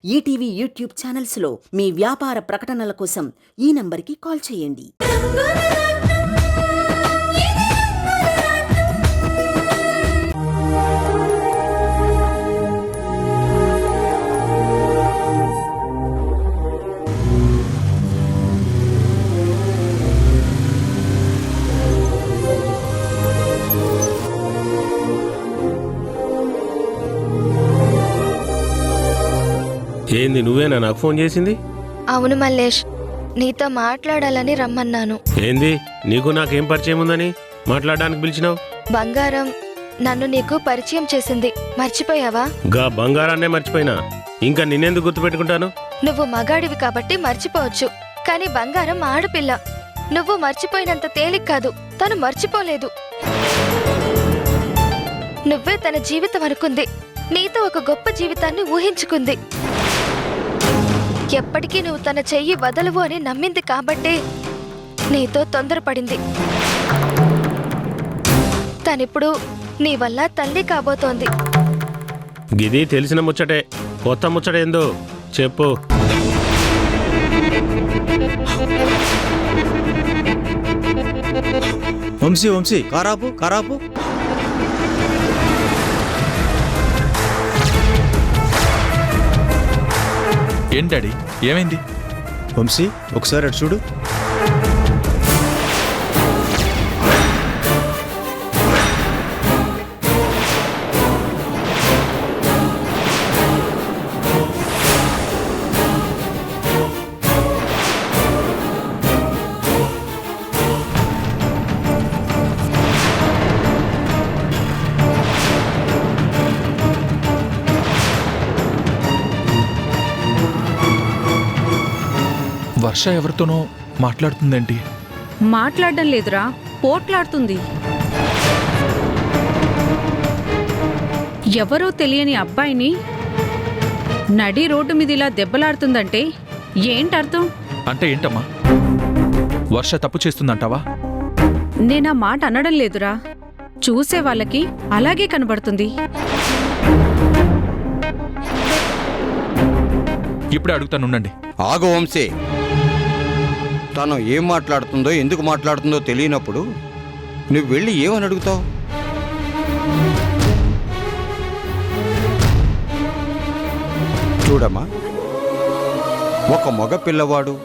ETV YouTube ఛానల్స్లో మీ వ్యాపార ప్రకటనల కోసం ఈ నంబర్కి కాల్ చేయండి. ఏంది నువ్వేనా నాకు ఫోన్ చేసింది? అవును మల్లేష్, నీతో మాట్లాడాలని రమ్మన్నాను. ఏంది నీకు నాకేం పరిచయం ఉందని మాట్లాడడానికి పిలిచినావు? బంగారం నన్ను నీకు పరిచయం చేసింది, మర్చిపోయావా? గా బంగారాన్నే మర్చిపోయినా ఇంకా నిన్నెందుకు గుర్తుపెట్టుకుంటాను? నువ్వు మగాడివి కాబట్టి మర్చిపోవచ్చు, కానీ బంగారం ఆడపిల్ల. నువ్వు మర్చిపోయినంత తేలిక కాదు, తను మర్చిపోలేదు. నువ్వే తన జీవితం అనుకుంది, నీతో ఒక గొప్ప జీవితాన్ని ఊహించుకుంది. ఎప్పటికీ నువ్వు తన చెయ్యి వదలవు అని నమ్మింది కాబట్టే నీతో తొందరపడింది. తనిప్పుడు నీ వల్ల తల్లి కాబోతోంది. గిది తెలిసిన ముచ్చటే, కొత్త ముచ్చట ఏందో చెప్పు. వంశీ వంశీ కారాపు కారాపు. ఏంటి డాడీ, ఏమైంది? వంశీ ఒకసారి అటు చూడు. వర్ష ఎవరితోనో మాట్లాడుతుందేంటి? మాట్లాడడం లేదురా, పోట్లాడుతుంది. ఎవరో తెలియని అబ్బాయిని నడి రోడ్డు మీద ఇలా దెబ్బలాడుతుందంటే ఏంటర్థం? అంటే ఏంటమ్మా, వర్ష తప్పు చేస్తుందంటావా? నేనా మాట అనడం లేదురా, చూసే వాళ్ళకి అలాగే కనబడుతుంది. ఇప్పుడే అడుగుతానుండండి. ఆగు వంశీ, తను ఏం మాట్లాడుతుందో ఎందుకు మాట్లాడుతుందో తెలియనప్పుడు నువ్వు వెళ్ళి ఏమని అడుగుతావు? చూడమ్మా, ఒక మగ పిల్లవాడు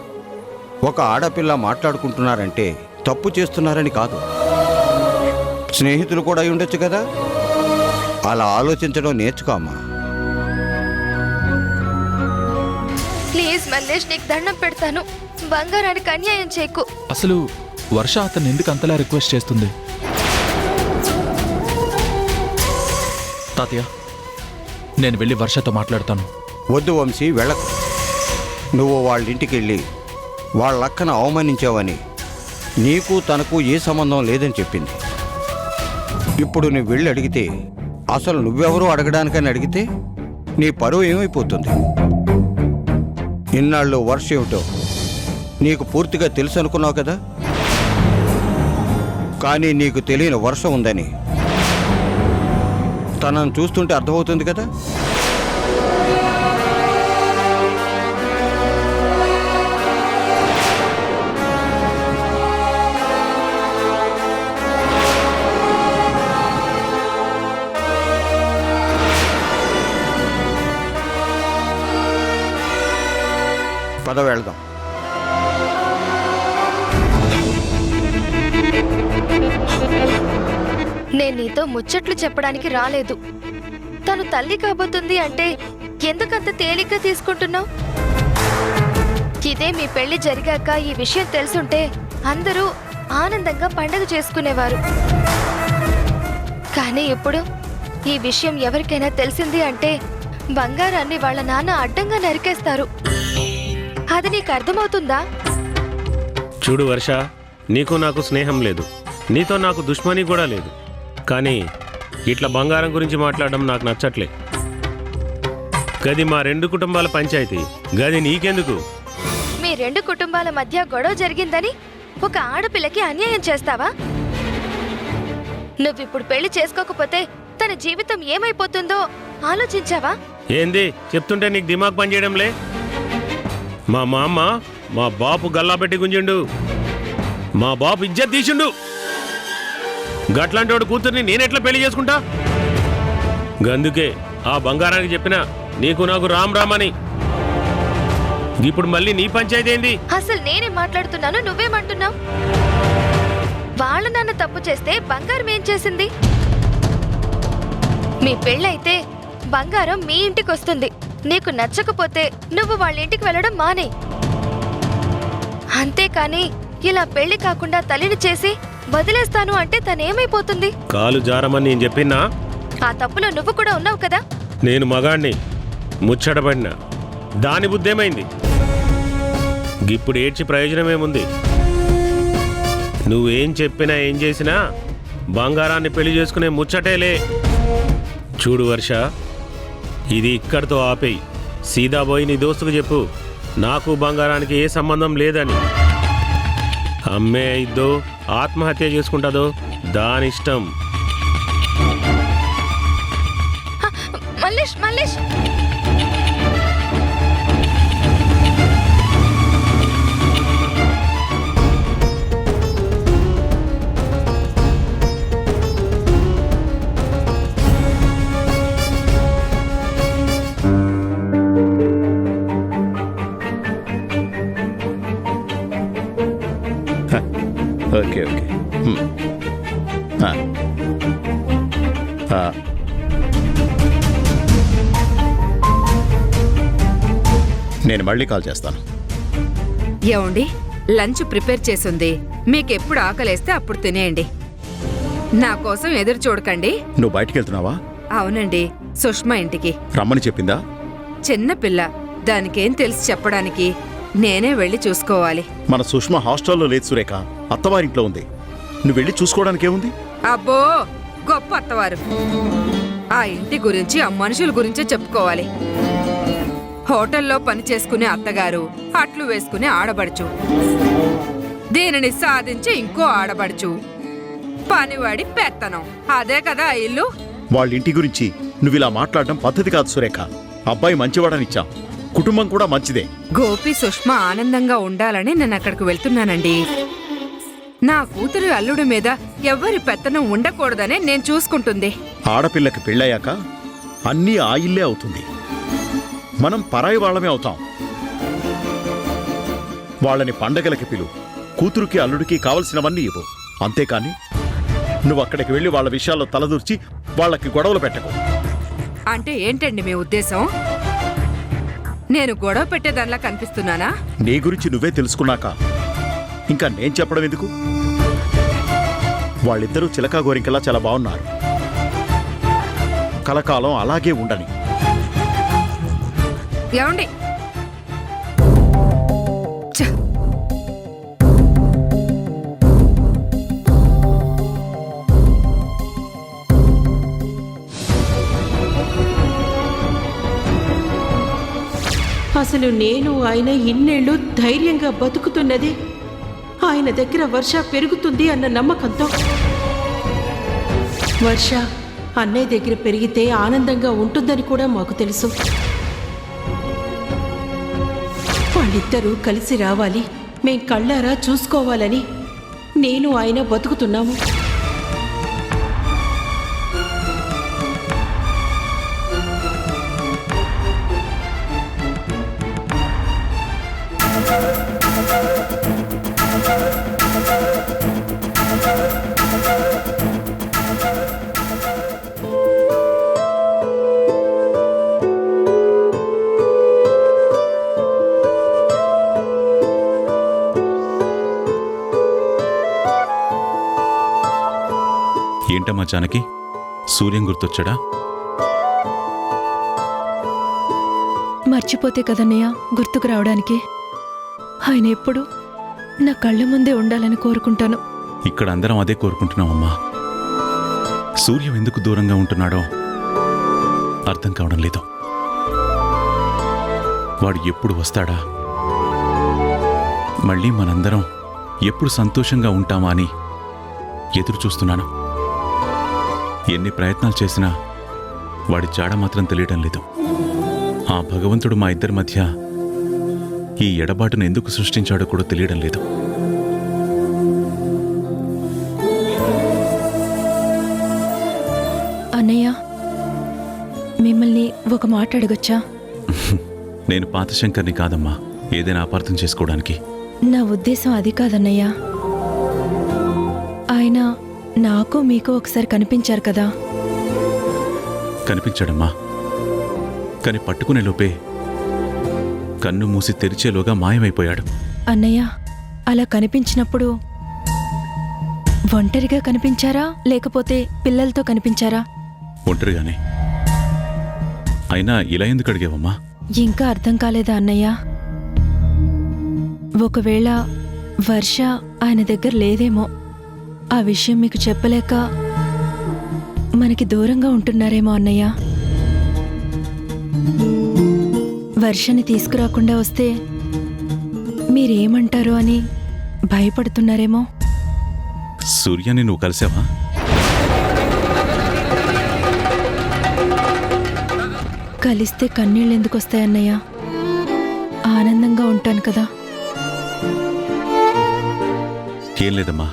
ఒక ఆడపిల్ల మాట్లాడుకుంటున్నారంటే తప్పు చేస్తున్నారని కాదు, స్నేహితులు కూడా అయి ఉండొచ్చు కదా. అలా ఆలోచించడం నేర్చుకో అమ్మా. ప్లీజ్ మల్లేష్, నీకు దండం పెడతాను, బంగారానికి అన్యాయం చేయకు. అసలు వర్ష అతన్ని ఎందుకు అంతలా రిక్వెస్ట్ చేస్తుంది? తాతయ్య, నేను వెళ్ళి వర్షతో మాట్లాడతాను. వద్దు వంశీ, వెళ్ళకు. నువ్వు వాళ్ళ ఇంటికి వెళ్ళి వాళ్ళక్కను అవమానించావని నీకు తనకు ఏ సంబంధం లేదని చెప్పింది. ఇప్పుడు నువ్వు వెళ్ళి అడిగితే, అసలు నువ్వెవరూ అడగడానికని అడిగితే నీ పరువు ఏమైపోతుంది? ఇన్నాళ్ళు వర్ష ఏమిటో నీకు పూర్తిగా తెలుసు అనుకున్నావు కదా, కానీ నీకు తెలియని వర్ష ఉందని తనను చూస్తుంటే అర్థమవుతుంది కదా. పద వెళ్దాం. నేను నీతో ముచ్చట్లు చెప్పడానికి రాలేదు. తను తల్లి కాబోతుంది అంటే ఎందుకంత తేలిగ్గా తీసుకుంటున్నావు? ఇదే మీ పెళ్లి జరిగాక ఈ విషయం తెలుసుంటే అందరూ ఆనందంగా పండగ చేసుకునేవారు. కానీ ఇప్పుడు ఈ విషయం ఎవరికైనా తెలిసింది అంటే బంగారాన్ని వాళ్ళ నాన్న అడ్డంగా నరికేస్తారు. అది నీకు అర్థమవుతుందా? చూడు వర్ష, నీకు నాకు స్నేహం లేదు, నీతో నాకు దుష్మని కూడా లేదు, కానీ ఇట్లా బంగారం గురించి మాట్లాడడం నాకు నచ్చట్లే. గది మా రెండు కుటుంబాల పంచాయతీ, గది నీకెందుకు? మీ రెండు కుటుంబాల మధ్య గొడవ జరిగిందని ఒక ఆడపిల్లకి అన్యాయం చేస్తావా? నువ్విప్పుడు పెళ్లి చేసుకోకపోతే తన జీవితం ఏమైపోతుందో ఆలోచించావా? ఏంది చెప్తుంటే నీకు దిమాగ్ పనిచేయడంలే? మా మామ మా బాపు గల్లా పెట్టి గుంజిండు, మా బాపు ఇజ్జత్ తీసిండు. గట్లాంటి వాడు కూతుర్ని నేనెట్లా పెళ్లి చేసుకుంటా? గందుకే ఆ బంగారానికి చెప్పినా నీకు నాకు రామ్ రామ్ అని. ఇప్పుడు మళ్ళీ నీ పంచాయతీ ఏంది? అసలు నేనే మాట్లాడుతున్నాను, నువ్వేమంటున్నావు? వాళ్ళ నాన్న తప్పు చేస్తే బంగారం ఏం చేసింది? మీ పెళ్ళైతే బంగారం మీ ఇంటికి వస్తుంది. నీకు నచ్చకపోతే నువ్వు వాళ్ళ ఇంటికి వెళ్ళడం మానే. అంతేకాని ఇలా పెళ్లి కాకుండా తల్లిని చేసి వదిలేస్తాను అంటే తనేమైపోతుంది? కాలు జారమని నేను చెప్పినా? ఆ తప్పులో నువ్వు కూడా ఉన్నావు కదా. నేను మగాణ్ణి, ముచ్చటపడినా. దాని బుద్ధేమైంది? ఇప్పుడు ఏడ్చి ప్రయోజనమేముంది? నువ్వేం చెప్పినా ఏం చేసినా బంగారాన్ని పెళ్లి చేసుకునే ముచ్చటేలే. చూడు వర్ష, ఇది ఇక్కడితో ఆపేయి. సీదా పోయి నీ దోస్తుకు చెప్పు నాకు బంగారానికి ఏ సంబంధం లేదని. అమ్మే ఇద్దో ఆత్మహత్య చేసుకుంటుందో దానిష్టం. Mallesh Mallesh okay okay. నేను మళ్ళీ కాల్ చేస్తాను. ఏమండి, లంచ్ ప్రిపేర్ చేసుంది. మీకెప్పుడు ఆకలేస్తే అప్పుడు తినేయండి. నా కోసం ఎదురు చూడకండి. నువ్వు బయటికి వెళ్తున్నావా? అవునండి, సుష్మా ఇంటికి. రమ్మని చెప్పిందా? చిన్న పిల్ల, దానికేం తెలిసి చెప్పడానికి. నేనే వెళ్ళి చూసుకోవాలి. మన సుష్మా హాస్టల్లో లేదు సురేఖ, అత్తవారింట్లో ఉంది. నువ్వు వెళ్ళి చూసుకోవడానికి ఏముంది? అబ్బో, గొప్ప అత్తవారు. ఆ ఇంటి గురించి ఆ మనుషుల గురించే చెప్పుకోవాలి. హోటల్లో పని చేసుకునే అత్తగారు, అట్లు వేసుకునే ఆడబడుచు, దీనిని సాధించి ఇంకో ఆడబడుచు, పనివాడి పెత్తనం. అదే కదా ఆ ఇల్లు. వాళ్ళ ఇంటి గురించి నువ్వు ఇలా మాట్లాడడం పద్ధతి కాదు సురేఖ. అబ్బాయి మంచివాడనిచ్చాం, కుటుంబం కూడా మంచిదే. గోపి సుష్మా ఆనందంగా ఉండాలని నేను అక్కడికి వెళ్తున్నానండి. నా కూతురు అల్లుడి మీద ఎవ్వరి పెత్తనం ఉండకూడదనే నేను చూసుకుంటుంది. ఆడపిల్లకి పెళ్ళయ్యాక అన్నీ ఆ ఇల్లే అవుతుంది. మనం పరాయి వాళ్ళమే అవుతాం. వాళ్ళని పండగలకి పిలు, కూతురుకి అల్లుడికి కావలసినవన్నీ ఇవ్వు. అంతేకాని నువ్వు అక్కడికి వెళ్ళి వాళ్ళ విషయాల్లో తలదూర్చి వాళ్ళకి గొడవలు పెట్టకు. అంటే ఏంటండి మీ ఉద్దేశం? నేను గొడవ పెట్టేదానిలా కనిపిస్తున్నానా? నీ గురించి నువ్వే తెలుసుకున్నాక ఇంకా నేను చెప్పడం ఎందుకు? వాళ్ళిద్దరూ చిలకా గోరింకలా చాలా బాగున్నారు. కలకాలం అలాగే ఉండని. ఏమండి, ఛ! అసలు నేను ఆయన ఇన్నేళ్లు ధైర్యంగా బతుకుతున్నది ఆయన దగ్గర వర్ష పెరుగుతుంది అన్న నమ్మకంతో. వర్ష అన్నయ్య దగ్గర పెరిగితే ఆనందంగా ఉంటుందని కూడా మాకు తెలుసు. వాళ్ళిద్దరూ కలిసి రావాలి, మేం కళ్ళారా చూసుకోవాలని నేను ఆయన బతుకుతున్నాము. ఏంటమ్మా జానకి, సూర్యం గుర్తొచ్చాడా? మర్చిపోతే కదన్నయ్య గుర్తుకు రావడానికి. ఆయన ఎప్పుడు నా కళ్ళ ముందే ఉండాలని కోరుకుంటాను. ఇక్కడ అందరం అదే కోరుకుంటున్నామమ్మా. సూర్యం ఎందుకు దూరంగా ఉంటున్నాడో అర్థం కావడం లేదు. వాడు ఎప్పుడు వస్తాడా, మళ్ళీ మనందరం ఎప్పుడు సంతోషంగా ఉంటామా అని ఎదురు చూస్తున్నాను. ఎన్ని ప్రయత్నాలు చేసినా వాడి జాడ మాత్రం తెలియడం లేదు. ఆ భగవంతుడు మా ఇద్దరి మధ్య ఈ ఎడబాటును ఎందుకు సృష్టించాడో కూడా తెలియడం లేదు. అన్నయ్య, మిమ్మల్ని ఒక మాట అడగొచ్చా? నేను పాత శంకర్ని కాదమ్మా, ఏదైనా అపార్థం చేసుకోవడానికి. నా ఉద్దేశం అది కాదన్నయ్య. ఆయన నాకు మీకు ఒకసారి కనిపించారు కదా. కనిపించాడమ్మా, కానీ పట్టుకునే లోపే కన్ను మూసి తెరిచేలోగా మాయమైపోయాడు. అన్నయ్య, అలా కనిపించినప్పుడు ఒంటరిగా కనిపించారా లేకపోతే పిల్లలతో కనిపించారా? ఒంటరిగానే. అయినా ఇలా ఎందుకు అడిగావమ్మా? ఇంకా అర్థం కాలేదా అన్నయ్య? ఒకవేళ వర్ష ఆయన దగ్గర లేదేమో, ఆ విషయం మీకు చెప్పలేక మనకి దూరంగా ఉంటున్నారేమో అన్నయ్య. వర్షని తీసుకురాకుండా వస్తే మీరేమంటారు అని భయపడుతున్నారేమో. సూర్యాన్ని నువ్వు కలిసావా? కలిస్తే కన్నీళ్ళు ఎందుకు వస్తాయన్నయ్య? ఆనందంగా ఉంటాను కదా. ఏం లేదమ్మా,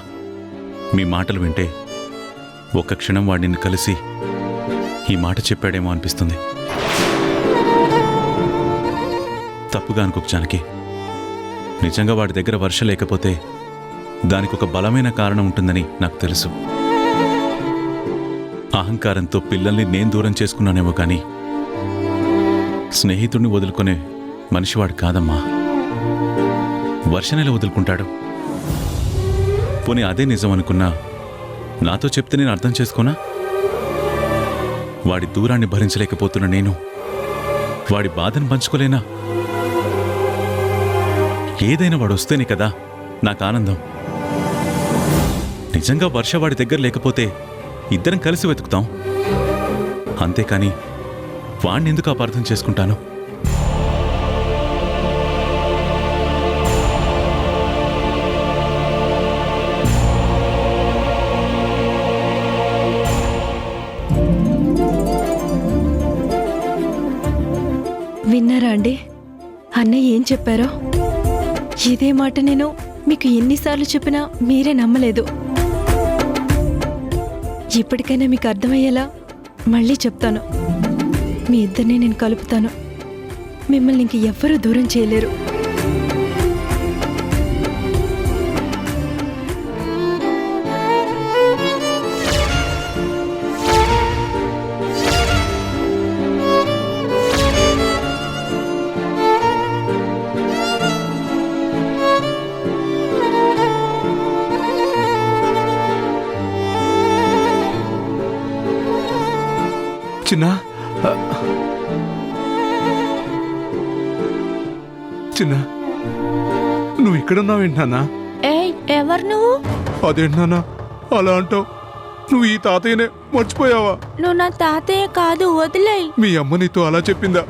మీ మాటలు వింటే ఒక్క క్షణం వాడిని కలిసి ఈ మాట చెప్పాడేమో అనిపిస్తుంది. తప్పుగా అనుకోకు జానకి. నిజంగా వాడి దగ్గర వర్ష లేకపోతే దానికి ఒక బలమైన కారణం ఉంటుందని నాకు తెలుసు. అహంకారంతో పిల్లల్ని నేను దూరం చేసుకున్నానేమో కానీ స్నేహితుడిని వదులుకునే మనిషివాడు కాదమ్మా. వర్షనెలా వదులుకుంటాడు? పోనీ అదే నిజం అనుకున్నా నాతో చెప్తే నేను అర్థం చేసుకోనా? వాడి దూరాన్ని భరించలేకపోతున్న నేను వాడి బాధను పంచుకోలేనా? ఏదైనా వాడు వస్తేనే కదా నాకు ఆనందం. నిజంగా వర్ష వాడి దగ్గర లేకపోతే ఇద్దరం కలిసి వెతుకుతాం. అంతేకాని వాణ్ణి ఎందుకు అపార్థం చేసుకుంటాను? విన్నారా అండి అన్నయ్య ఏం చెప్పారో? ఇదే మాట నేను మీకు ఎన్నిసార్లు చెప్పినా మీరే నమ్మలేదు. ఇప్పటికైనా మీకు అర్థమయ్యేలా మళ్ళీ చెప్తాను. మీ ఇద్దరిని నేను కలుపుతాను. మిమ్మల్ని ఇంక ఎవ్వరూ దూరం చేయలేరు. చిన్న చిన్న నువ్వు ఇక్కడున్నావేంటన్నా? ఏయ్, ఎవరు నువ్వు? అదేంటన్నా అలా అంటావు? నువ్వు ఈ తాతయ్యనే మర్చిపోయావా? నువ్వు నా తాతయ్య కాదు, వదిలేయ్. మీ అమ్మ నీతో అలా చెప్పిందా?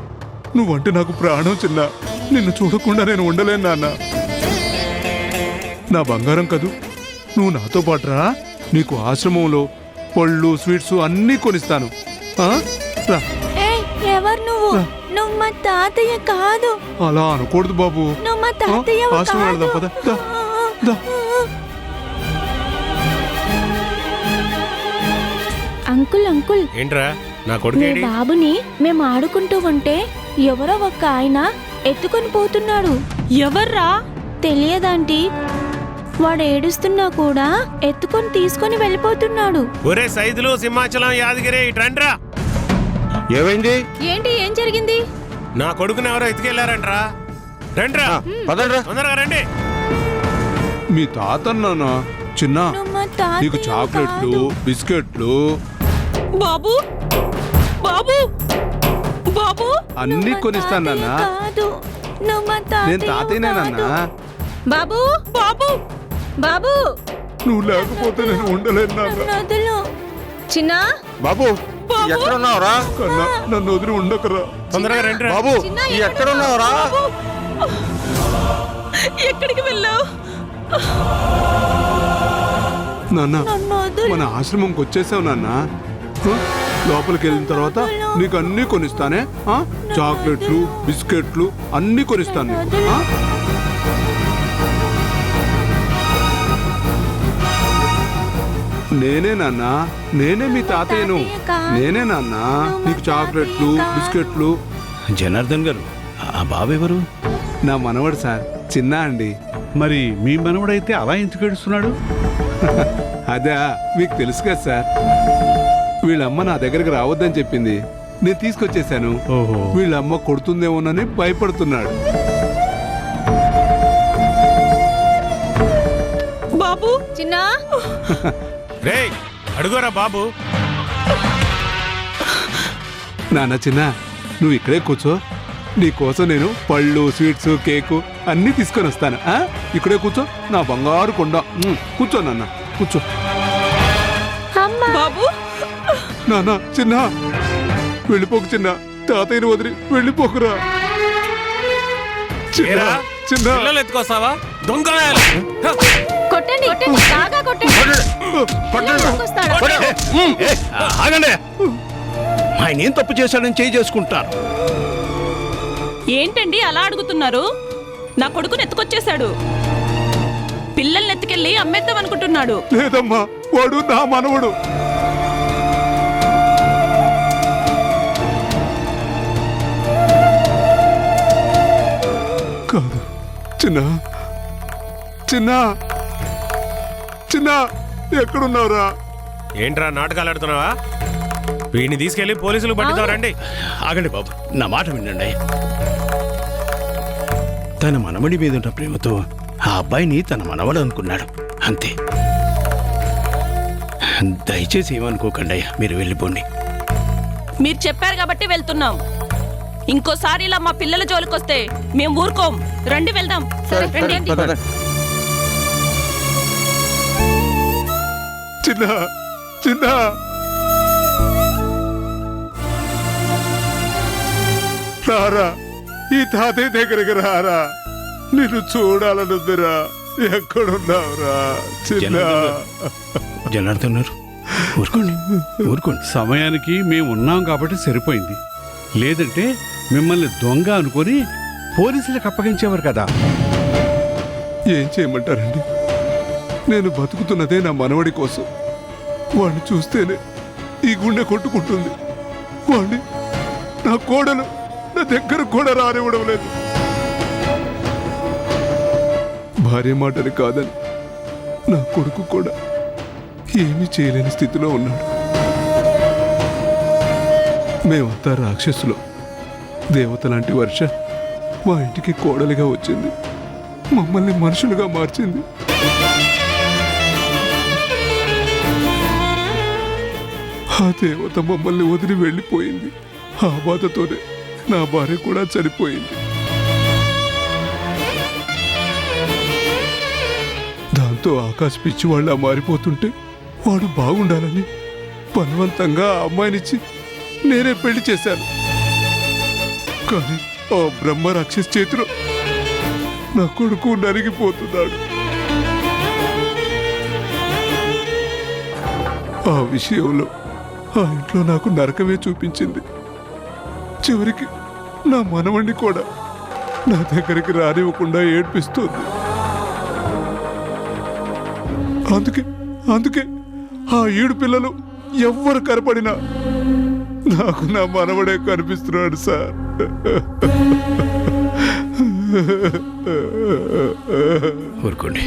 నువ్వంటే నాకు ప్రాణం చిన్న. నిన్ను చూడకుండా నేను ఉండలేను నాన్న. నా బంగారం కదూ, నువ్వు నాతో పాటురా. నీకు ఆశ్రమంలో పళ్ళు స్వీట్స్ అన్నీ కొనిస్తాను. రా. ఏయ్, ఎవరు నువ్వు? నువ్వు మా తాతయ్య కాదు. అలా అనకూడదు బాబు. నువ్వు మా తాతయ్య ఆశ్రమం వెళదాం పద. దా, దా. అంకుల్ అంకుల్, ఏంట్రా నా మీ కొడుకేడి? బాబుని మేము ఆడుకుంటూ ఉంటే ఎవరో ఒక ఆయన ఎత్తుకొని పోతున్నాడు. ఎవర్రా? తెలియదంటీ. వాడు ఏడుస్తున్నా కూడా ఎత్తుకొని తీసుకొని వెళ్ళిపోతున్నాడు. ఒరే సైదులు, సింహాచలం, యాదగిరి ఇట్రండ్రా. ఏమైంది? ఏంటి, ఏం జరిగింది? నా కొడుకుని ఎవరో ఎత్తుకెళ్లారంట్రా. రండ్రా, పదండ్రా. తొందరగా రండి. మీ తాతన్నానా చిన్న? నువ్వు మా తాతయ్య నీకు చాక్లెట్లు కాదు. బిస్కెట్లు బాబు బాబు బాబు అన్నీ కొనిస్తానన్నా. కాదు, నువ్వు మా తాతయ్య నేను తాతయ్యనేనన్నా. కాదు. బాబు బాబు బాబు, నువ్వు లేకపోతే నేను ఉండలేను నాన్న. నన్ను వదులు. చిన్న బాబు ఎక్కడున్నావురా? కన్నా నన్ను వదిలి ఉండకరా. తొందరగా రండిరా. బాబు ఎక్కడున్నావురా? ఎక్కడికి వెళ్ళావు? నాన్న నన్ను వదులు. మన ఆశ్రమంకి వచ్చేసావు నాన్న. లోపలికి వెళ్ళిన తర్వాత నీకు అన్నీ కొనిస్తానే, ఆ? చాక్లెట్లు, బిస్కెట్లు అన్నీ కొనిస్తాను నీకు, ఆ? నేనే నాన్న, నేనే మీ తాతయ్యను. నేనే నాన్న నీకు చాక్లెట్లు, బిస్కెట్లు. జనార్దన్ గారు, ఆ బాబెవరు? నా మనవడు సార్, చిన్న అండి. మరి మీ మనవడైతే అలా ఎందుకు ఏడుస్తున్నాడు? అదే మీకు తెలుసు కదా సార్, వీళ్ళమ్మ నా దగ్గరికి రావద్దని చెప్పింది, నేను తీసుకొచ్చేసాను. ఓహో. వీళ్ళమ్మ కొడుతుందేమోనని భయపడుతున్నాడు. బాబు చిన్న రే అడుగోరా బాబు. నాన్న చిన్న, నువ్వు ఇక్కడే కూర్చో, నీకోసం నేను పళ్ళు, స్వీట్స్, కేకు అన్నీ తీసుకొని వస్తాను. ఆ? ఇక్కడే కూర్చో, నా బంగారు కొండ. కూర్చో నాన్న, కూర్చో. బాబు నాన్న చిన్న, వెళ్ళిపోకు చిన్న, తాతయ్యని వదిలి వెళ్ళిపోకురా. చిన్న, ఏరా, చిన్న. పిల్లలు ఎత్తుకొస్తావా దొంగ? కొట్టండి బాగా కొట్టండి. ఆగండి, ఆయన ఏం తప్పు చేశాడని చేయి చేసుకుంటారు. ఏంటండి అలా అడుగుతున్నారు? నా కొడుకుని ఎత్తుకొచ్చేశాడు, పిల్లల్ని ఎత్తుకెళ్ళి అమ్మేద్దాం అనుకుంటున్నాడు. లేదమ్మా, వాడు నా మనవడు. కాదు చిన్న, చిన్న, చిన్న, ఎక్కడున్నావురా? ఏంట్రా నాటకాలు ఆడుతున్నావా? వీడిని తీసుకెళ్లి పోలీసులు పట్టుతారండి. ఆగండి బాబు, నా మాట వినండి. తన మనవడి మీద ఉన్న ప్రేమతో ఆ అబ్బాయిని తన మనవడు అనుకున్నాడు, అంతే. దయచేసి ఏమనుకోకండి అయ్యా, మీరు వెళ్ళిపోండి. మీరు చెప్పారు కాబట్టి వెళ్తున్నాం. ఇంకోసారి ఇలా మా పిల్లల జోలికొస్తే మేము ఊరుకోం. రండి వెళ్దాం. రండి. చిన్న, చిన్న, రారా, ఈ తాతయ్య దగ్గరికి రారా, నిన్ను చూడాలనుందిరా. ఎక్కడున్నావురా చిన్న? జనార్దన్ గారు, ఊరుకోండి, ఊరుకోండి. సమయానికి మేము ఉన్నాం కాబట్టి సరిపోయింది, లేదంటే మిమ్మల్ని దొంగ అనుకొని పోలీసులకు అప్పగించేవారు కదా. ఏం చేయమంటారండి? నేను బతుకుతున్నదే నా మనవడి కోసం. వాడిని చూస్తేనే ఈ గుండె కొట్టుకుంటుంది. వాడిని, నా కోడలు నా దగ్గర కూడా రానివ్వడం లేదు. భార్య మాటని కాదని నా కొడుకు కూడా ఏమీ చేయలేని స్థితిలో ఉన్నాడు. మేమంతా రాక్షసులు. దేవత లాంటి వర్ష మా ఇంటికి కోడలిగా వచ్చింది, మమ్మల్ని మనుషులుగా మార్చింది. ఆ దేవత మమ్మల్ని వదిలి వెళ్ళిపోయింది. ఆ బాధతోనే నా భార్య కూడా చనిపోయింది. దాంతో ఆకాశ్ పిచ్చివాళ్ళ మారిపోతుంటే వాడు బాగుండాలని బలవంతంగా ఆ అమ్మాయినిచ్చి నేనే పెళ్లి చేశాను. కానీ ఆ బ్రహ్మ రాక్షస్ చేతిలో నా కొడుకు నరిగిపోతున్నాడు. ఆ విషయంలో ఆ ఇంట్లో నాకు నరకమే చూపించింది. చివరికి నా మనవణ్ణి కూడా నా దగ్గరికి రానివ్వకుండా ఏడ్పిస్తుంది. అందుకే ఆ 7 పిల్లలు ఎవ్వరు కనపడినా నాకు నా మనవడే కనిపిస్తున్నాడు సార్. ఊరుకోండి.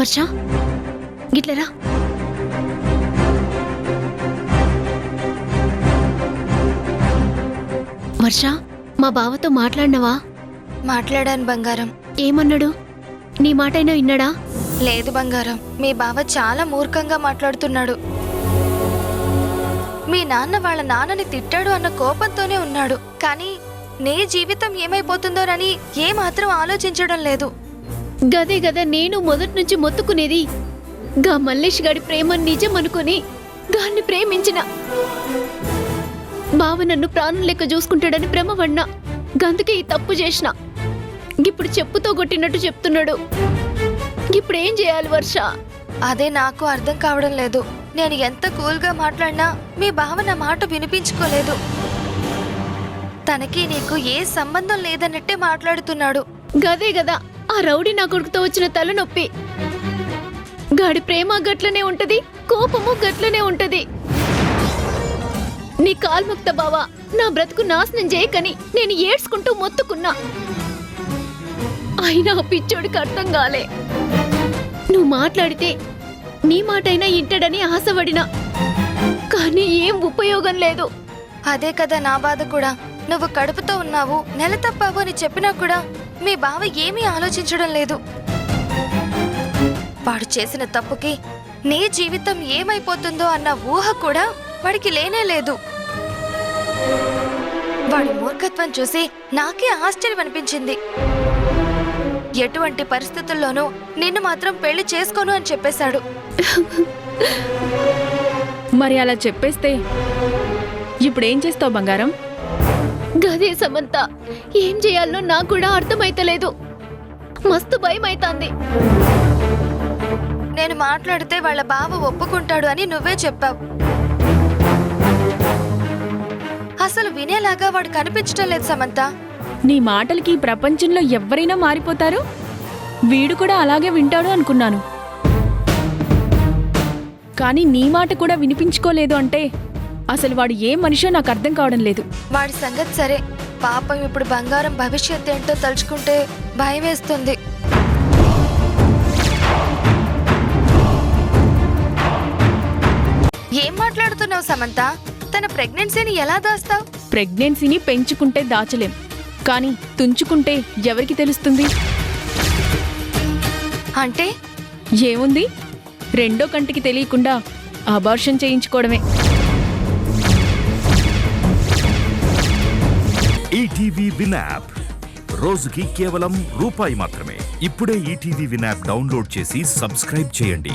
వర్ష, గిట్లరా. వర్ష, మా బావతో మాట్లాడినవా? మాట్లాడాను బంగారం. ఏమన్నాడు? నీ మాటైనా విన్నాడా? లేదు బంగారం, మీ బావ చాలా మూర్ఖంగా మాట్లాడుతున్నాడు. మీ నాన్న వాళ్ళ నాన్నని తిట్టాడు అన్న కోపంతోనే ఉన్నాడు, కానీ నీ జీవితం ఏమైపోతుందోనని ఏమాత్రం ఆలోచించడం లేదు. గదే గదా నేను మొదటి నుంచి మొత్తుకునేది. గా మల్లేష్ గాడి ప్రేమ నిజం అనుకుని గాన్ని ప్రేమించిన. బావ నన్ను ప్రాణం లెక్క చూసుకుంటాడని భ్రమపడినా, గందుకే ఈ తప్పు చేసిన. ఇప్పుడు చెప్పుతో కొట్టినట్టు చెప్తున్నాడు. ఇప్పుడు ఏం చేయాలి వర్ష? అదే నాకు అర్థం కావడం లేదు. నేను ఎంత కూల్గా మాట్లాడినా మీ బావ నా మాట వినిపించుకోలేదు. తనకి నీకు ఏ సంబంధం లేదన్నట్టే మాట్లాడుతున్నాడు. గదే గదా ఆ రౌడీ నా కొడుకుతో వచ్చిన తలనొప్పి. గాడి ప్రేమ గట్లనే ఉంటది, కోపము గట్లనే ఉంటది. నీ కాల్ముక్త బావా, నా బ్రతుకు నాశనం చేయకని నేను ఏడ్చుకుంటూ మొత్తుకున్నా. అయినా ఆ పిచ్చోడికి అర్థం కాలే. నువ్వు మాట్లాడితే నీ మాటైనా ఇంటడని ఆశపడినా, కానీ ఏం ఉపయోగం లేదు. అదే కదా నా బాధ కూడా. నువ్వు కడుపుతో ఉన్నావు, నెల తప్పావు అని చెప్పినా కూడా మీ బావ ఏమీ ఆలోచించడం లేదు. వాడు చేసిన తప్పుకి నీ జీవితం ఏమైపోతుందో అన్న ఊహ కూడా వాడికి లేనే లేదు. వాడి మూర్ఖత్వం చూసి నాకే ఆశ్చర్యం అనిపించింది. ఎటువంటి పరిస్థితుల్లోనూ నిన్ను మాత్రం పెళ్లి చేసుకోను అని చెప్పేశాడు. మరి అలా చెప్పేస్తే ఇప్పుడేం చేస్తావు బంగారం? గదే సమంత, ఏం చేయాలో నాకు కూడా అర్థమైతలేదు. మస్తు భయం అవుతాంది. నేను మాట్లాడితే వాళ్ళ బావ ఒప్పుకుంటాడు అని నువ్వే చెప్పావు. అసలు వినేలాగా వాడు కనిపించడం లేదు సమంత. నీ మాటలకి ఈ ప్రపంచంలో ఎవరైనా మారిపోతారు, వీడు కూడా అలాగే వింటాడు అనుకున్నాను. కానీ నీ మాట కూడా వినిపించుకోలేదు అంటే అసలు వాడు ఏ మనిషో నాకు అర్థం కావడం లేదు. వాడి సంగతి సరే, పాపం ఇప్పుడు బంగారం భవిష్యత్తు ఏంటో తలుచుకుంటే భయం వేస్తుంది. ఏం మాట్లాడుతున్నావు సమంత? తన ప్రెగ్నెన్సీని ఎలా దాస్తావు? ప్రెగ్నెన్సీని పెంచుకుంటే దాచలేం, కానీ తుంచుకుంటే ఎవరికి తెలుస్తుంది? అంటే ఏముంది, రెండో కంటికి తెలియకుండా అబార్షన్ చేయించుకోవడమే. ఈటీవీ విన్ యాప్ రోజుకి కేవలం రూపాయి మాత్రమే. ఇప్పుడే ఈటీవీ విన్ యాప్ డౌన్లోడ్ చేసి సబ్స్క్రైబ్ చేయండి.